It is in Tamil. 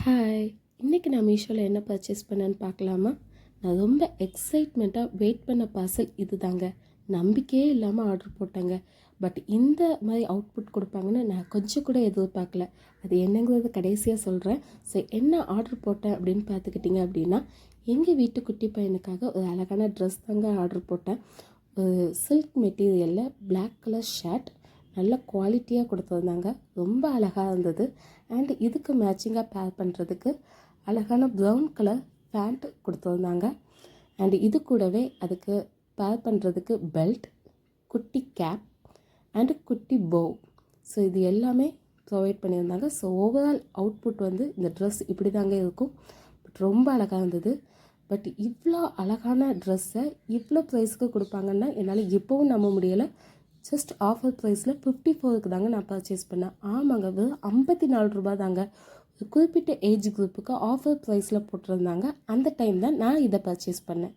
ஹாய், இன்றைக்கி நான் மீஷோவில் என்ன பர்ச்சேஸ் பண்ணேன்னு பார்க்கலாமா? நான் ரொம்ப எக்ஸைட்மெண்ட்டாக வெயிட் பண்ண பார்சல் இது தாங்க. நம்பிக்கையே இல்லாமல் ஆர்டர் போட்டேங்க. பட் இந்த மாதிரி அவுட்புட் கொடுப்பாங்கன்னு நான் கொஞ்சம் கூட எதிர்பார்க்கல. அது என்னங்கிறது கடைசியாக சொல்கிறேன். ஸோ என்ன ஆர்டர் போட்டேன் அப்படின்னு பார்த்துக்கிட்டிங்க அப்படின்னா, எங்கள் வீட்டு குட்டி பையனுக்காக ஒரு அழகான ட்ரெஸ் தாங்க ஆர்டர் போட்டேன். ஒரு சில்க் மெட்டீரியலில் பிளாக் கலர் ஷர்ட், நல்ல குவாலிட்டியாக கொடுத்துருந்தாங்க. ரொம்ப அழகாக இருந்தது. அண்ட் இதுக்கு மேட்சிங்காக பேர் பண்ணுறதுக்கு அழகான ப்ரௌன் கலர் பேண்ட் கொடுத்துருந்தாங்க. அண்ட் இது கூடவே அதுக்கு பேர் பண்ணுறதுக்கு பெல்ட், குட்டி கேப் அண்டு குட்டி போ. ஸோ இது எல்லாமே ப்ரொவைட் பண்ணியிருந்தாங்க. ஸோ ஓவரால் அவுட்புட் வந்து இந்த ட்ரெஸ் இப்படி தாங்க இருக்கும். பட் ரொம்ப அழகாக இருந்தது. பட் இவ்வளோ அழகான ட்ரெஸ்ஸை இவ்வளோ ப்ரைஸுக்கு கொடுப்பாங்கன்னா என்னால் எப்போவும் நம்ப முடியலை. ஜஸ்ட் ஆஃபர் ப்ரைஸில் 54க்கு தாங்க நான் பர்ச்சேஸ் பண்ணேன். ஆமாங்க, வெறும் 54 ரூபா தாங்க. ஒரு குறிப்பிட்ட ஏஜ் குரூப்புக்கு ஆஃபர் ப்ரைஸில் போட்டிருந்தாங்க. அந்த டைம் தான் நான் இதை பர்ச்சேஸ் பண்ணேன்.